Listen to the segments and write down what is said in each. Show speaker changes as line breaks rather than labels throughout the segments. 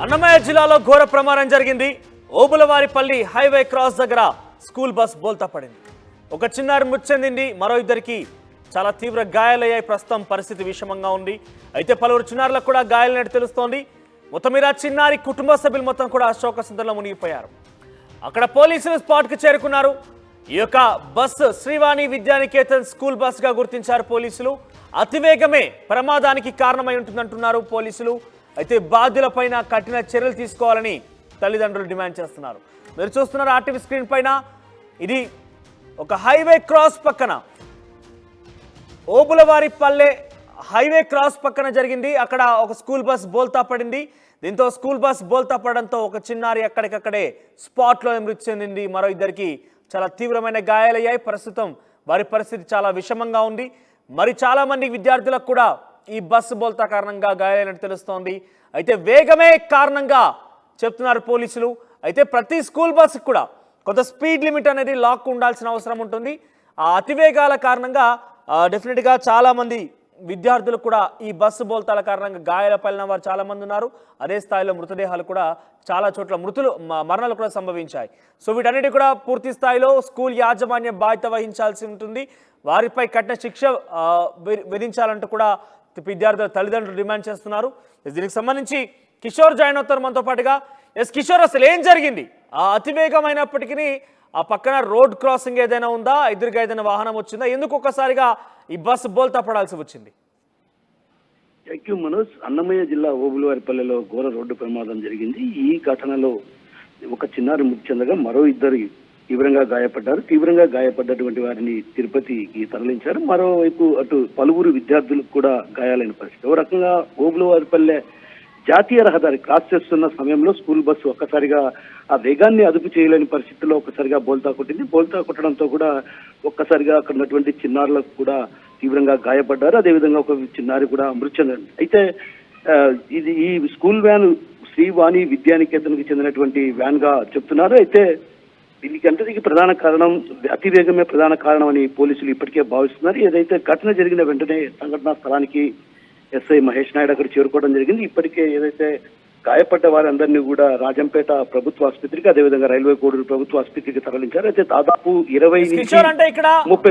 అన్నమయ్య జిల్లాలో ఘోర ప్రమాదం జరిగింది. ఓబులవారిపల్లి హైవే క్రాస్ దగ్గర స్కూల్ బస్ బోల్తా పడింది. ఒక చిన్నారి మృతి చెందింది. మరో ఇద్దరికి చాలా తీవ్ర గాయాలయ్యాయి. ప్రస్తుతం పరిస్థితి విషమంగా ఉంది. అయితే పలువురు చిన్నారులకు కూడా గాయాలైనట్టు తెలుస్తోంది. మొత్తం మీద చిన్నారి కుటుంబ సభ్యులు మొత్తం కూడా శోకసంద్రంలో మునిగిపోయారు. అక్కడ పోలీసులు స్పాట్కి చేరుకున్నారు. ఈ యొక్క బస్సు శ్రీవాణి విద్యానికేతన్ స్కూల్ బస్గా గుర్తించారు పోలీసులు. అతివేగమే ప్రమాదానికి కారణమై ఉంటుందంటున్నారు పోలీసులు. అయితే బాధ్యులపైన కఠిన చర్యలు తీసుకోవాలని తల్లిదండ్రులు డిమాండ్ చేస్తున్నారు. మీరు చూస్తున్నారు ఆర్టీవీ స్క్రీన్ పైన. ఇది ఒక హైవే క్రాస్ పక్కన, ఓబులవారిపల్లె హైవే క్రాస్ పక్కన జరిగింది. అక్కడ ఒక స్కూల్ బస్ బోల్తా పడింది. దీంతో స్కూల్ బస్ బోల్తా పడడంతో ఒక చిన్నారి అక్కడికక్కడే స్పాట్లో మృతి చెందింది. మరో ఇద్దరికి చాలా తీవ్రమైన గాయాలయ్యాయి. ప్రస్తుతం వారి పరిస్థితి చాలా విషమంగా ఉంది. మరి చాలా మంది విద్యార్థులకు కూడా ఈ బస్సు బోల్తా కారణంగా గాయాలైనట్టు తెలుస్తోంది. అయితే వేగమే కారణంగా చెప్తున్నారు పోలీసులు. అయితే ప్రతి స్కూల్ బస్సుకు కూడా కొంత స్పీడ్ లిమిట్ అనేది లాక్ ఉండాల్సిన అవసరం ఉంటుంది. ఆ అతివేగాల కారణంగా డెఫినెట్గా చాలామంది విద్యార్థులు కూడా ఈ బస్సు బోల్తాల కారణంగా గాయాల పాలైన వారు చాలామంది ఉన్నారు. అదే స్థాయిలో మృతదేహాలు కూడా చాలా చోట్ల మరణాలు కూడా సంభవించాయి. సో వీటన్నిటి కూడా పూర్తి స్థాయిలో స్కూల్ యాజమాన్యం బాధ్యత వహించాల్సి ఉంటుంది. వారిపై కఠిన శిక్ష విధించాలంటూ కూడా విద్యార్థుల తల్లిదండ్రులు డిమాండ్ చేస్తున్నారు. దీనికి సంబంధించి కిషోర్ జాయిన్ అవుతారు మనతో పాటుగా. కిషోర్, అసలు ఏం జరిగింది? ఆ అతివేగమైనప్పటికీ ఆ పక్కన రోడ్ క్రాసింగ్ ఏదైనా ఉందా? ఎదురుగా ఏదైనా వాహనం వచ్చిందా? ఎందుకు ఒక్కసారిగా ఈ బస్సు బోల్తా పడాల్సి వచ్చింది?
Thank you Manoj. అన్నమయ్య జిల్లా ఓబులవారిపల్లెలో ఘోర రోడ్డు ప్రమాదం జరిగింది. ఈ ఘటనలో ఒక చిన్నారి మృతి చెందగా మరో ఇద్దరు తీవ్రంగా గాయపడ్డారు. తీవ్రంగా గాయపడ్డటువంటి వారిని తిరుపతికి తరలించారు. మరోవైపు అటు పలువురు విద్యార్థులకు కూడా గాయాలైన పరిస్థితి. ఓ రకంగా ఓబులవారిపల్లె జాతీయ రహదారి క్రాస్ చేస్తున్న సమయంలో స్కూల్ బస్సు ఒక్కసారిగా ఆ వేగాన్ని అదుపు చేయలేని పరిస్థితుల్లో ఒక్కసారిగా బోల్తా కొట్టింది. బోల్తా కొట్టడంతో కూడా ఒక్కసారిగా అక్కడ ఉన్నటువంటి చిన్నారులకు కూడా తీవ్రంగా గాయపడ్డారు. అదేవిధంగా ఒక చిన్నారి కూడా మృతి చెందారు. అయితే ఇది ఈ స్కూల్ వ్యాన్ శ్రీవాణి విద్యానికేతన్కి చెందినటువంటి వ్యాన్ గా చెప్తున్నారు. అయితే దీనికి ప్రధాన కారణం అతివేగమే ప్రధాన కారణం అని పోలీసులు ఇప్పటికే భావిస్తున్నారు. ఏదైతే ఘటన జరిగిన వెంటనే సంఘటనా స్థలానికి ఎస్ఐ మహేష్ నాయుడు అక్కడ చేరుకోవడం జరిగింది. ఇప్పటికే ఏదైతే గాయపడ్డ వారందరినీ కూడా రాజంపేట ప్రభుత్వ ఆసుపత్రికి, అదేవిధంగా రైల్వే కోడూరు ప్రభుత్వ ఆసుపత్రికి తరలించారు. అయితే దాదాపు 20
అంటే ఇక్కడ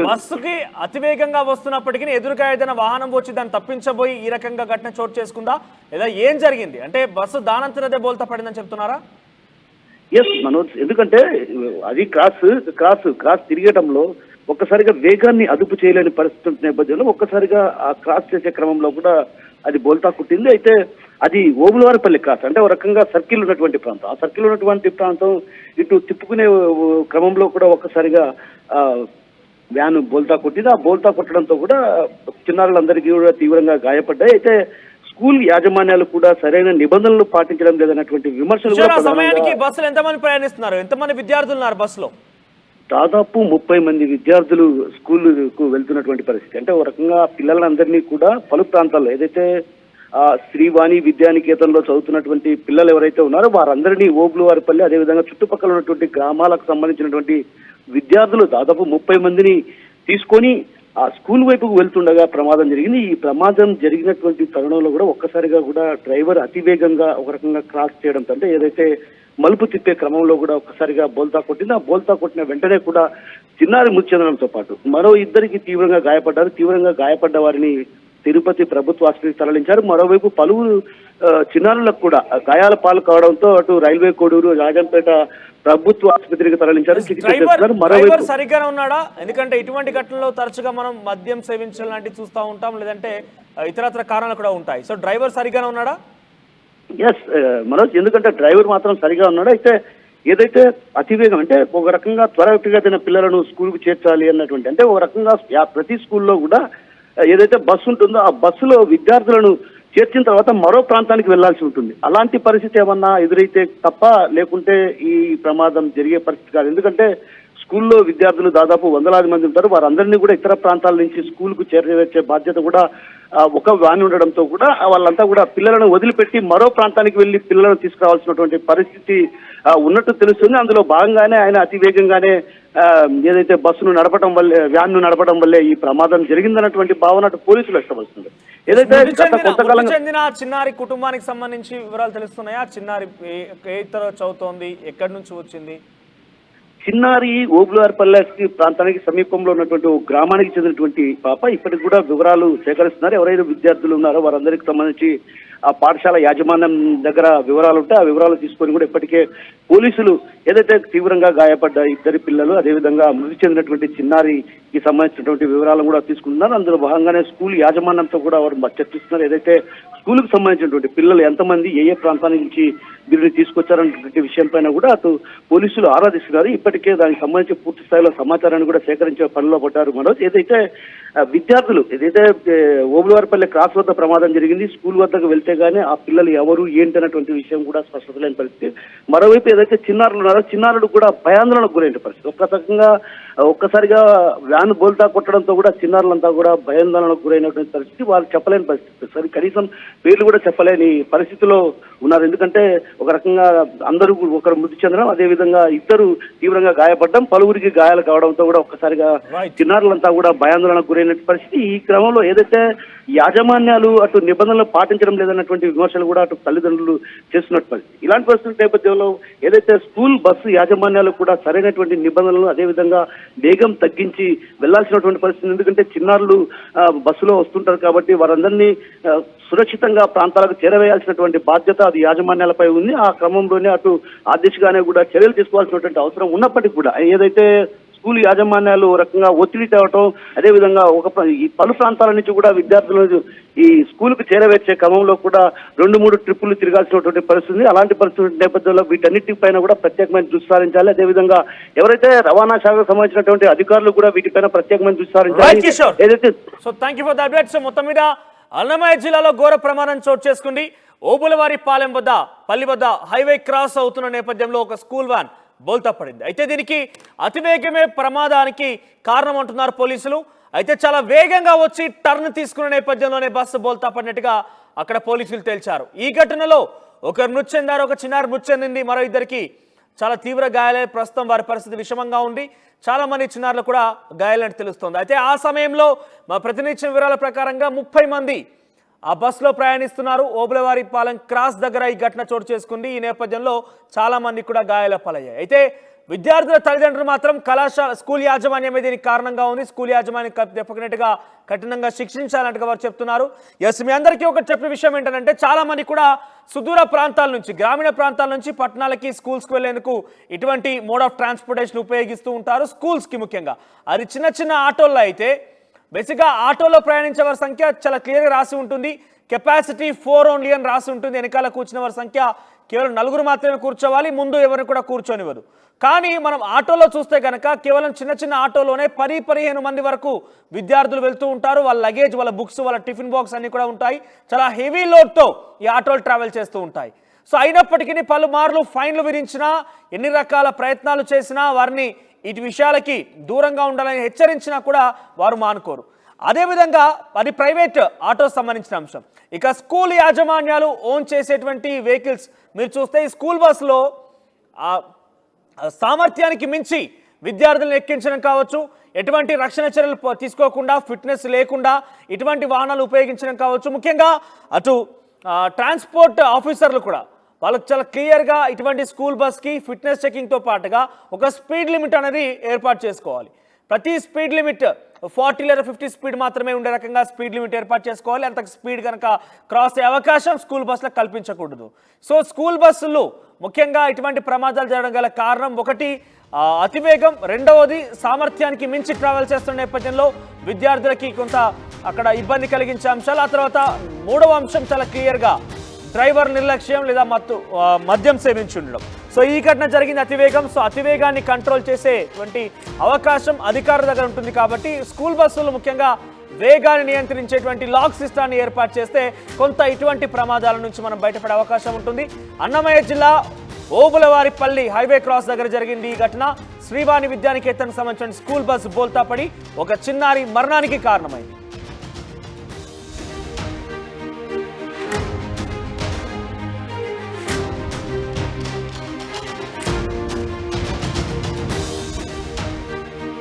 బస్సుకి అతివేగంగా వస్తున్నప్పటికీ ఎదురుగా ఏదైనా వాహనం వచ్చి దాన్ని తప్పించబోయి ఈ రకంగా ఘటన చోటు చేసుకుందా, లేదా ఏం జరిగింది? అంటే బస్సు దానంతరదే బోల్తా పడిందని చెప్తున్నారా?
ఎస్ మనోజ్, ఎందుకంటే అది క్రాస్ తిరిగేటంలో ఒక్కసారిగా వేగాన్ని అదుపు చేయలేని పరిస్థితి నేపథ్యంలో ఒక్కసారిగా ఆ క్రాస్ చేసే క్రమంలో కూడా అది బోల్తా కుట్టింది. అయితే అది ఓబులవారిపల్లి క్రాస్ అంటే ఒక రకంగా సర్కిల్ ఉన్నటువంటి ప్రాంతం. ఆ సర్కిల్ ఉన్నటువంటి ప్రాంతం ఇటు తిప్పుకునే క్రమంలో కూడా ఒక్కసారిగా వ్యాన్ బోల్తా కొట్టింది. ఆ బోల్తా కొట్టడంతో కూడా చిన్నారులందరికీ కూడా తీవ్రంగా గాయపడ్డాయి. అయితే స్కూల్ యాజమాన్యాలు కూడా సరైన నిబంధనలు పాటించడం లేదన్నటువంటి విమర్శలు కూడా.
సమయానికి బస్సులు ఎంతమంది ప్రయాణిస్తున్నారు? ఎంతమంది విద్యార్థులు ఉన్నారు బస్సులో?
దాదాపు 30 మంది విద్యార్థులు స్కూలుకు వెళ్తున్నటువంటి పరిస్థితి. అంటే ఒక రకంగా పిల్లలందరినీ కూడా పలు ప్రాంతాల్లో ఏదైతే శ్రీవాణి విద్యానికేతన్లో చదువుతున్నటువంటి పిల్లలు ఎవరైతే ఉన్నారో వారందరినీ ఓబులవారిపల్లి, అదేవిధంగా చుట్టుపక్కల ఉన్నటువంటి గ్రామాలకు సంబంధించినటువంటి విద్యార్థులు దాదాపు 30 మందిని తీసుకొని ఆ స్కూల్ వైపుకు వెళ్తుండగా ప్రమాదం జరిగింది. ఈ ప్రమాదం జరిగినటువంటి తరుణంలో కూడా ఒక్కసారిగా కూడా డ్రైవర్ అతివేగంగా ఒక రకంగా క్రాస్ చేయడంతో, అంటే ఏదైతే మలుపు తిప్పే క్రమంలో కూడా ఒక్కసారిగా బోల్తా కొట్టింది. ఆ బోల్తా కొట్టిన వెంటనే కూడా చిన్నారి మృతి చెందడంతో పాటు మరో ఇద్దరికి తీవ్రంగా గాయపడ్డారు. తీవ్రంగా గాయపడ్డ వారిని తిరుపతి ప్రభుత్వ ఆసుపత్రికి తరలించారు. మరోవైపు పలువురు చిన్నారులకు కూడా గాయాల పాలు కావడంతో అటు రైల్వే కోడూరు, రాజంపేట ప్రభుత్వ ఆసుపత్రికి తరలించారు.
డ్రైవర్ సరిగ్గానే ఉన్నాడా? ఎందుకంటే ఇటువంటి ఘటనలో తరచుగా మనం మద్యం సేవించడం లాంటివి చూస్తూ ఉంటాం, లేదంటే ఇతరత్ర కారణాలు కూడా ఉంటాయి. సో డ్రైవర్ సరిగ్గానే ఉన్నాడా?
ఎస్ మనోజ్, ఎందుకంటే డ్రైవర్ మాత్రం సరిగా ఉన్నాడు. అయితే ఏదైతే అతివేగం అంటే ఒక రకంగా త్వరితగతిన పిల్లలను స్కూల్కు చేర్చాలి అన్నటువంటి, అంటే ఒక రకంగా ప్రతి స్కూల్లో కూడా ఏదైతే బస్సు ఉంటుందో ఆ బస్సులో విద్యార్థులను చేర్చిన తర్వాత మరో ప్రాంతానికి వెళ్లాల్సి ఉంటుంది. అలాంటి పరిస్థితి ఏమన్నా ఎదురైతే తప్ప లేకుంటే ఈ ప్రమాదం జరిగే పరిస్థితి కాదు. ఎందుకంటే స్కూల్లో విద్యార్థులు దాదాపు వందలాది మంది ఉంటారు. వారందరినీ కూడా ఇతర ప్రాంతాల నుంచి స్కూల్కు చేర్చే బాధ్యత కూడా ఒక వ్యాన్ ఉండడంతో కూడా వాళ్ళంతా కూడా పిల్లలను వదిలిపెట్టి మరో ప్రాంతానికి వెళ్లి పిల్లలను తీసుకురావాల్సినటువంటి పరిస్థితి ఉన్నట్టు తెలుస్తుంది. అందులో భాగంగానే ఆయన అతివేగంగానే ఏదైతే బస్సును నడపడం వల్లే, వ్యాన్ను నడపడం వల్లే ఈ ప్రమాదం జరిగిందన్నటువంటి భావన పోలీసులు వ్యక్తపరుస్తుంది. ఏదైతే
మృతి చెందిన చిన్నారి కుటుంబానికి సంబంధించి వివరాలు తెలుస్తున్నాయా? చిన్నారి ఏ తరగతి చదువుతోంది, ఎక్కడి నుంచి వచ్చింది?
చిన్నారి ఓబులవారిపల్లె ప్రాంతానికి సమీపంలో ఉన్నటువంటి ఒక గ్రామానికి చెందినటువంటి పాప. ఇప్పటికి కూడా వివరాలు సేకరిస్తున్నారు. ఎవరైతే విద్యార్థులు ఉన్నారో వారందరికి సంబంధించి ఆ పాఠశాల యాజమాన్యం దగ్గర వివరాలు ఉంటే ఆ వివరాలు తీసుకొని కూడా ఇప్పటికే పోలీసులు ఏదైతే తీవ్రంగా గాయపడ్డ ఇద్దరి పిల్లలు, అదేవిధంగా మృతి చెందినటువంటి చిన్నారికి సంబంధించినటువంటి వివరాలను కూడా తీసుకుంటున్నారు. అందులో భాగంగానే స్కూల్ యాజమాన్యంతో కూడా వారు చర్చిస్తున్నారు. ఏదైతే స్కూల్కి సంబంధించినటువంటి పిల్లలు ఎంతమంది ఏ ప్రాంతాల నుంచి వీరిని తీసుకొచ్చారన్నటువంటి విషయం పైన కూడా అటు పోలీసులు ఆరాధిస్తున్నారు. ఇప్పటికే దానికి సంబంధించి పూర్తి స్థాయిలో సమాచారాన్ని కూడా సేకరించే పనిలో పడ్డారు. మనోజ్, ఏదైతే విద్యార్థులు ఏదైతే ఓబులవారిపల్లె క్రాస్ వద్ద ప్రమాదం జరిగింది, స్కూల్ వద్దకు వెళ్తే గానీ ఆ పిల్లలు ఎవరు ఏంటి అన్నటువంటి విషయం కూడా స్పష్టత లేని పరిస్థితి. మరోవైపు ఏదైతే చిన్నారులు ఉన్నారో చిన్నారులు కూడా భయాందోళనకు గురైన పరిస్థితి. ఒక్కసారిగా వ్యాన్ బోల్తా కొట్టడంతో కూడా చిన్నారులంతా కూడా భయాందోళనకు గురైనటువంటి పరిస్థితి. వాళ్ళు చెప్పలేని పరిస్థితి, సరే కనీసం పేర్లు కూడా చెప్పలేని పరిస్థితిలో ఉన్నారు. ఎందుకంటే ఒక రకంగా అందరూ ఒకరు మృతి చెందడం, అదేవిధంగా ఇద్దరు తీవ్రంగా గాయపడడం, పలువురికి గాయాలు కావడంతో కూడా ఒక్కసారిగా చిన్నారులంతా కూడా భయాందోళనకు గురైన పరిస్థితి. ఈ క్రమంలో ఏదైతే యాజమాన్యాలు అటు నిబంధనలు పాటించడం లేదన్నటువంటి విమర్శలు కూడా అటు తల్లిదండ్రులు చేస్తున్నట్టు పరిస్థితి. ఇలాంటి పరిస్థితుల నేపథ్యంలో ఏదైతే స్కూల్ బస్సు యాజమాన్యాలు కూడా సరైనటువంటి నిబంధనలు, అదేవిధంగా వేగం తగ్గించి వెళ్లాల్సినటువంటి పరిస్థితి. ఎందుకంటే చిన్నారులు బస్సులో వస్తుంటారు కాబట్టి వారందరినీ సురక్షితంగా ప్రాంతాలకు చేరవేయాల్సినటువంటి బాధ్యత అది యాజమాన్యాలపై ఉంది. ఆ క్రమంలోనే అటు ఆ దిశగానే కూడా చర్యలు తీసుకోవాల్సినటువంటి అవసరం ఉన్నప్పటికీ కూడా ఏదైతే స్కూల్ యాజమాన్యాలు రకంగా ఒత్తిడి తేవటం, అదేవిధంగా ఈ పలు ప్రాంతాల నుంచి కూడా విద్యార్థులను ఈ స్కూల్కు చేరవేర్చే క్రమంలో కూడా 2-3 ట్రిప్పులు తిరగాల్సినటువంటి పరిస్థితి. అలాంటి పరిస్థితి నేపథ్యంలో వీటన్నిటిపైన కూడా ప్రత్యేకమైన దృష్టి సారించాలి. అదేవిధంగా ఎవరైతే రవాణా శాఖకు సంబంధించినటువంటి అధికారులు కూడా వీటిపైన ప్రత్యేకమైన దృష్టి సారించాలి. ఏదైతే
మొత్తం మీద అన్నమయ్య జిల్లాలో ఘోర ప్రమాదం చోటు చేసుకుంది. ఓబులవారిపాలెం వద్ద పల్లి వద్ద హైవే క్రాస్ అవుతున్న నేపథ్యంలో ఒక స్కూల్ వ్యాన్ బోల్తా పడింది. అయితే దీనికి అతివేగమే ప్రమాదానికి కారణం అంటున్నారు పోలీసులు. అయితే చాలా వేగంగా వచ్చి టర్న్ తీసుకున్న నేపథ్యంలోనే బస్సు బోల్తా పడినట్టుగా అక్కడ పోలీసులు తేల్చారు. ఈ ఘటనలో ఒకరు మృతి చెందారు, ఒక చిన్నారి మృతి చెందింది. మరో ఇద్దరికి చాలా తీవ్ర గాయాలే. ప్రస్తుతం వారి పరిస్థితి విషమంగా ఉంది. చాలా మంది చిన్నారులు కూడా గాయాలని తెలుస్తోంది. అయితే ఆ సమయంలో మా ప్రతినిధి వివరాల ప్రకారంగా 30 మంది ఆ బస్సులో ప్రయాణిస్తున్నారు. ఓబులవారిపాలెం క్రాస్ దగ్గర ఈ ఘటన చోటు చేసుకుంది. ఈ నేపథ్యంలో చాలా మంది కూడా గాయాల పాలయ్యాయి. అయితే విద్యార్థుల తల్లిదండ్రులు మాత్రం కళాశాల స్కూల్ యాజమాన్యమే దీనికి కారణంగా ఉంది. స్కూల్ యాజమాన్యం డెఫినెట్గా కఠినంగా శిక్షించాలంటగా వారు చెప్తున్నారు. ఎస్, మీ అందరికీ ఒకటి చెప్పే విషయం ఏంటంటే చాలా మంది కూడా సుదూర ప్రాంతాల నుంచి, గ్రామీణ ప్రాంతాల నుంచి పట్టణాలకి స్కూల్స్కి వెళ్లేందుకు ఇటువంటి మోడ్ ఆఫ్ ట్రాన్స్పోర్టేషన్ ఉపయోగిస్తూ ఉంటారు. స్కూల్స్కి ముఖ్యంగా అది చిన్న చిన్న ఆటోల్లో అయితే బేసిక్గా ఆటోలో ప్రయాణించే వారి సంఖ్య చాలా క్లియర్గా రాసి ఉంటుంది. కెపాసిటీ 4 ఓన్లీ అని రాసి ఉంటుంది. వెనకాల కూర్చున్న వారి సంఖ్య కేవలం 4 మాత్రమే కూర్చోవాలి, ముందు ఎవరిని కూడా కూర్చొనివ్వదు. కానీ మనం ఆటోలో చూస్తే కనుక కేవలం చిన్న చిన్న ఆటోలోనే 10-15 మంది వరకు విద్యార్థులు వెళ్తూ ఉంటారు. వాళ్ళ లగేజ్, వాళ్ళ బుక్స్, వాళ్ళ టిఫిన్ బాక్స్ అన్నీ కూడా ఉంటాయి. చాలా హెవీ లోడ్తో ఈ ఆటోలు ట్రావెల్ చేస్తూ ఉంటాయి. సో అయినప్పటికీ పలుమార్లు ఫైన్లు విధించినా, ఎన్ని రకాల ప్రయత్నాలు చేసినా, వారిని ఇటు విషయాలకి దూరంగా ఉండాలని హెచ్చరించినా కూడా వారు మానుకోరు. అదేవిధంగా అది ప్రైవేట్ ఆటో సంబంధించిన అంశం. ఇక స్కూల్ యాజమాన్యాలు ఓన్ చేసేటువంటి వెహికల్స్ మీరు చూస్తే ఈ స్కూల్ బస్సులో సామర్థ్యానికి మించి విద్యార్థులను ఎక్కించడం కావచ్చు, ఎటువంటి రక్షణ చర్యలు తీసుకోకుండా, ఫిట్నెస్ లేకుండా ఇటువంటి వాహనాలు ఉపయోగించడం కావచ్చు. ముఖ్యంగా అటు ట్రాన్స్పోర్ట్ ఆఫీసర్లు కూడా వాళ్ళకి చాలా క్లియర్గా ఇటువంటి స్కూల్ బస్కి ఫిట్నెస్ చెకింగ్తో పాటుగా ఒక స్పీడ్ లిమిట్ అనేది ఏర్పాటు చేసుకోవాలి. ప్రతి స్పీడ్ లిమిట్ 40 లేదా 50 స్పీడ్ మాత్రమే ఉండే రకంగా స్పీడ్ లిమిట్ ఏర్పాటు చేసుకోవాలి. అంత స్పీడ్ కనుక క్రాస్ అయ్యే అవకాశం స్కూల్ బస్సులకు కల్పించకూడదు. సో స్కూల్ బస్సులు ముఖ్యంగా ఇటువంటి ప్రమాదాలు జరగడం గల కారణం ఒకటి అతివేగం, రెండవది సామర్థ్యానికి మించి ట్రావెల్ చేస్తున్న నేపథ్యంలో విద్యార్థులకి కొంత అక్కడ ఇబ్బంది కలిగించే అంశాలు. ఆ తర్వాత మూడవ అంశం చాలా క్లియర్గా డ్రైవర్ నిర్లక్ష్యం లేదా మద్యం సేవించి ఉండడం. సో ఈ ఘటన జరిగింది అతివేగం. సో అతివేగాన్ని కంట్రోల్ చేసేటువంటి అవకాశం అధికారుల దగ్గర ఉంటుంది. కాబట్టి స్కూల్ బస్సులు ముఖ్యంగా వేగాన్ని నియంత్రించేటువంటి లాక్ సిస్టాన్ని ఏర్పాటు చేస్తే కొంత ఇటువంటి ప్రమాదాల నుంచి మనం బయటపడే అవకాశం ఉంటుంది. అన్నమయ్య జిల్లా ఓబులవారిపల్లి హైవే క్రాస్ దగ్గర జరిగింది ఈ ఘటన. శ్రీవాణి విద్యానికేతన్ సంబంధించిన స్కూల్ బస్సు బోల్తా పడి ఒక చిన్నారి మరణానికి కారణమైంది.